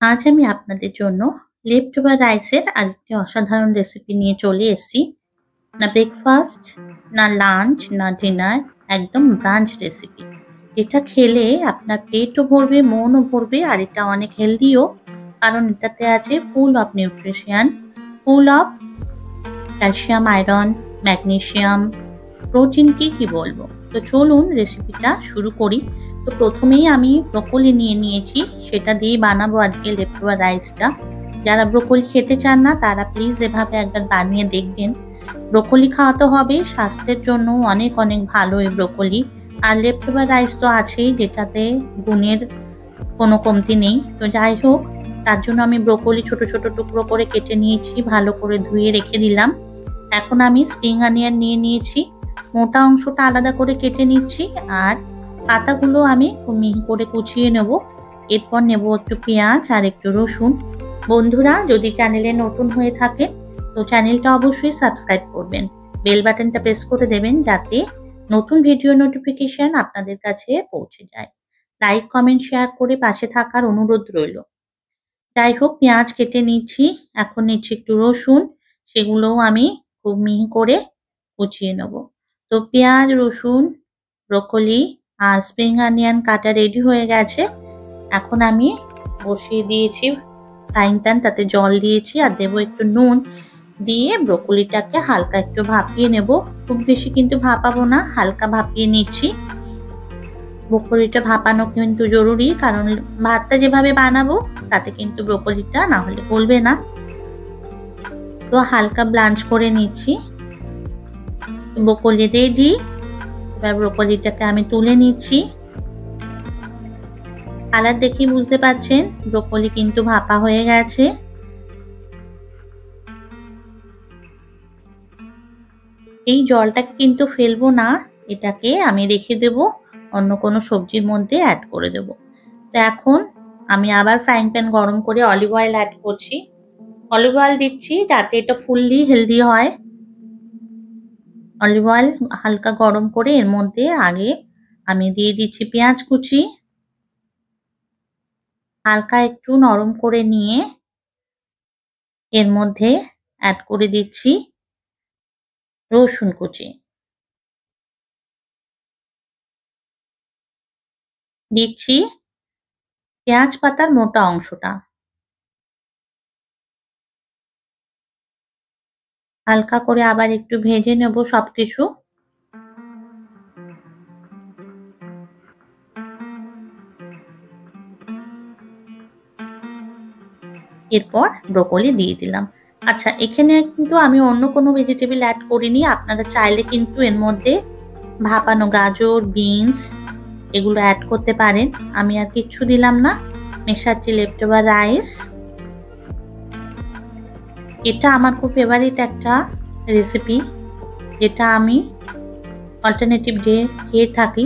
আজ আমি আপনাদের জন্য লেফট ওভার রাইসের আরেকটি অসাধারণ রেসিপি নিয়ে চলে এসেছি। না ব্রেকফাস্ট, না লাঞ্চ, না ডিনার, একদম ব্রাঞ্চ রেসিপি। এটা খেলে আপনার পেটও ভরবে, মনও ভরবে, আর এটা অনেক হেলদিও, কারণ এটাতে আছে full of nutrition, full of calcium, iron, magnesium, protein, কি বলবো। তো চলুন রেসিপিটা শুরু করি। তো প্রথমেই আমি ব্রোকলি নিয়ে নিয়েছি, সেটা দিয়ে বানাবো আজকে লেফট ওভার রাইসটা। যারা ব্রোকলি খেতে চান না তারা প্লিজ এভাবে একবার বানিয়ে দেখবেন। ব্রোকলি খাওয়া তো হবে, স্বাস্থ্যের জন্য অনেক অনেক ভালো এই ব্রোকলি। আর লেফট ওভার রাইস তো আছেই, যেটাতে গুণের কোনো কমতি নেই। তো যাই হোক, তার জন্য আমি ব্রোকলি ছোট ছোট টুকরো করে কেটে নিয়েছি, ভালো করে ধুয়ে রেখে দিলাম। এখন আমি স্প্রিং অনিয়ন নিয়ে নিয়েছি, মোটা অংশটা আলাদা করে কেটে নিচ্ছি, আর পাতাগুলো আমি মিহি করে কুচিয়ে নেব। এরপর নেব একটু পেঁয়াজ আর একটু রসুন। বন্ধুরা, যদি চ্যানেলে নতুন হয়ে থাকে তো চ্যানেলটা অবশ্যই সাবস্ক্রাইব করবেন, বেল বাটনটা প্রেস করে দেবেন যাতে নতুন ভিডিও নোটিফিকেশন আপনাদের কাছে পৌঁছে যায়। লাইক, কমেন্ট, শেয়ার করে পাশে থাকার অনুরোধ রইল। যাই হোক, পেঁয়াজ কেটে নিচ্ছি, এখন নিচ্ছি একটু রসুন, সেগুলোও আমি খুব মিহি করে কুচিয়ে নেব। তো পেঁয়াজ, রসুন, ব্রোকলি আর স্প্রিং অনিয়ন কাটা রেডি হয়ে গেছে। এখন আমি বসিয়ে দিয়েছি ফ্রাইং প্যান, তাতে জল দিয়েছি আর দেবো একটু নুন দিয়ে ব্রোকলিটাকে হালকা একটু ভাপিয়ে নেব। খুব বেশি কিন্তু ভাপাবো না, হালকা ভাপিয়ে নিচ্ছি। ব্রোকলিটা ভাপানো কিন্তু জরুরি, কারণ ভাতটা যেভাবে বানাবো তাতে কিন্তু ব্রোকলিটা না হলে গলবে না। তো হালকা ব্লাঞ্চ করে নিচ্ছি। Broccoli ready. এবার ব্রোকলিটাকে আমি তুলে নিচ্ছি। কালার দেখি বুঝতে পারছেন ব্রোকলি কিন্তু ভাপা হয়ে গেছে। এই জলটাকে কিন্তু ফেলবো না, এটাকে আমি রেখে দেব, অন্য কোনো সবজির মধ্যে অ্যাড করে দেব। তো এখন আমি আবার ফ্রাইং প্যান গরম করে অলিভ অয়েল অ্যাড করছি। অলিভ অয়েল দিচ্ছি যাতে এটা ফুললি হেলদি হয়। অলিভ অয়েল হালকা গরম করে এর মধ্যে আগে আমি দিয়ে দিচ্ছি পেঁয়াজ কুচি, হালকা একটু নরম করে নিয়ে এর মধ্যে অ্যাড করে দিচ্ছি রসুন কুচি, দিচ্ছি পেঁয়াজ পাতার মোটা অংশটা, হালকা করে আবার একটু ভেজে নেব সবকিছু। এরপর ব্রোকলি দিয়ে দিলাম। আচ্ছা, এখানে কিন্তু আমি অন্য কোনো ভেজিটেবল অ্যাড করিনি, আপনারা চাইলে কিন্তু এর মধ্যে ভাপানো গাজর, বিনস এগুলো অ্যাড করতে পারেন। আমি আর কিচ্ছু দিলাম না, মেশাচ্ছি লেফট ওভার রাইস। এটা আমার খুব ফেভারিট একটা রেসিপি, যেটা আমি অল্টারনেটিভ ডে খেয়ে থাকি,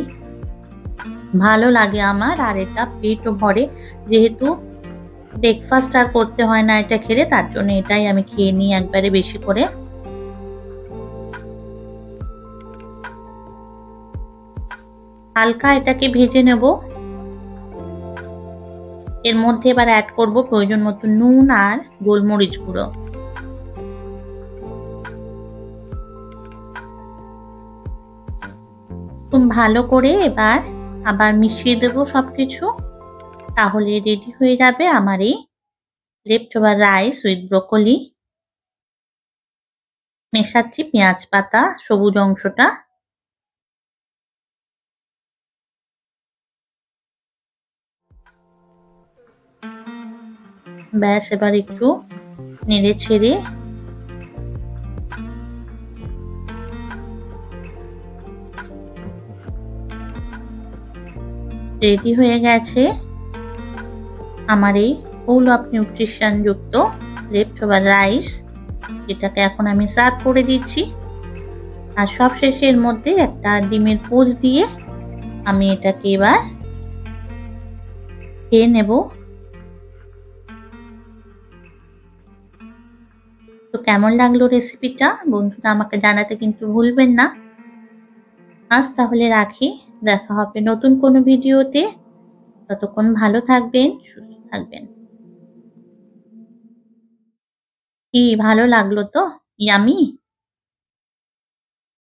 ভালো লাগে আমার। আর এটা পেটও ভরে, যেহেতু ব্রেকফাস্ট আর করতে হয় না এটা খেলে, তার জন্য এটাই আমি খেয়ে নিই একবারে বেশি করে। হালকা এটাকে ভেজে নেব। এর মধ্যে এবার অ্যাড করব প্রয়োজন মতো নুন আর গোলমরিচ গুঁড়ো। খুব ভালো করে এবার আবার মিশিয়ে দেব সবকিছু, তাহলে রেডি হয়ে যাবে আমার এই left over rice with broccoli. মেশাচ্ছি পেঁয়াজ পাতা সবুজ অংশটা। ব্যাস, এবার একটু নেড়ে ছেড়ে রেডি হয়ে গেছে আমার এই ফুল অফ নিউট্রিশন যুক্ত লেফট ওভার রাইস। এটাকে এখন আমি সার্ভ করে দিচ্ছি, আর সব শেষে এর মধ্যে একটা ডিমের পোচ দিয়ে আমি এটাকে এবার খেয়ে নেব। তো কেমন লাগলো রেসিপিটা বন্ধুরা, আমাকে জানাতে কিন্তু ভুলবেন না। আজ তাহলে রাখি, দেখা হবে নতুন কোনো ভিডিওতে। ততক্ষণ ভালো থাকবেন, সুস্থ থাকবেন। কি ভালো লাগলো তো? ইয়াম্মি?